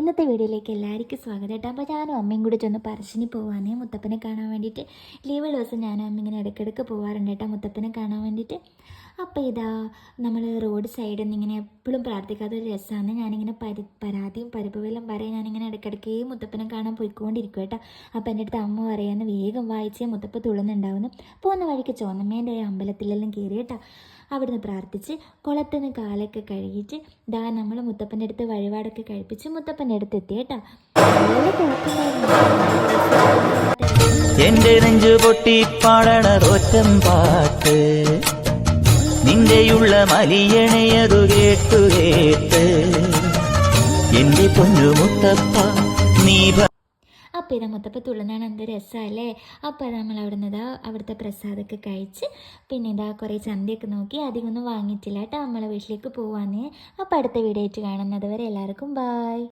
ഇന്നത്തെ വീഡിയോയിലേക്ക് എല്ലാവർക്കും സ്വാഗതം കേട്ടോ. അപ്പോൾ ഞാനും അമ്മയും കൂടി ചെന്ന് പറശ്ശിനി പോവാനേ മുത്തപ്പനെ കാണാൻ വേണ്ടിയിട്ട്. ലീവ് ദിവസം ഞാനും അമ്മ ഇങ്ങനെ ഇടയ്ക്കിടയ്ക്ക് പോകാറുണ്ട് കേട്ടോ മുത്തപ്പനെ കാണാൻ വേണ്ടിയിട്ട്. അപ്പോൾ ഇതാ നമ്മൾ റോഡ് സൈഡിൽ നിന്ന് ഇങ്ങനെ എപ്പോഴും പ്രാർത്ഥിക്കാത്തൊരു രസമാണ്. ഞാനിങ്ങനെ പരാതിയും പരിഭവെല്ലാം പറയാൻ ഞാനിങ്ങനെ ഇടയ്ക്കിടയ്ക്ക് മുത്തപ്പനെ കാണാൻ പോയിക്കൊണ്ടിരിക്കും കേട്ടോ. അപ്പോൾ എൻ്റെ അടുത്ത് അമ്മ പറയാന്ന് വേഗം വായിച്ചേ മുത്തപ്പ തുള്ളുന്നുണ്ടാവുന്നു. പോകുന്ന വഴിക്ക് ചോന്നമ്മേൻ്റെ അമ്പലത്തിലെല്ലാം കയറി കേട്ടോ. അവിടുന്ന് പ്രാർത്ഥിച്ച് കുളത്തുനിന്ന് കാലൊക്കെ കഴുകിയിട്ട് ദാ നമ്മൾ മുത്തപ്പൻ്റെ അടുത്ത് വഴിപാടൊക്കെ കഴിപ്പിച്ച് മുത്തപ്പൻ്റെ അടുത്ത് എത്തി കേട്ടോ. എന്റെ നെഞ്ചു പൊട്ടി പാടണ ഒറ്റം പാട്ട് നിന്റെയുള്ള മലിയണയതു കേട്ടു കേട്ട് എന്റെ പൊന്നു മുത്തപ്പ നീ. അപ്പോൾ ഇതാ മുത്തപ്പ തുള്ളുന്നതാണ് എന്ത് രസമല്ലേ. അപ്പോൾ നമ്മൾ അവിടുത്തെ പ്രസാദമൊക്കെ കഴിച്ച് പിന്നെ ഇതാ കുറേ ചന്തയൊക്കെ നോക്കി അധികമൊന്നും വാങ്ങിയിട്ടില്ല കേട്ടോ. നമ്മളെ വീട്ടിലേക്ക് പോവാന്നേ. അപ്പോൾ അടുത്ത വീഡിയോ ആയിട്ട് കാണുന്നത് വരെ എല്ലാവർക്കും ബായ്.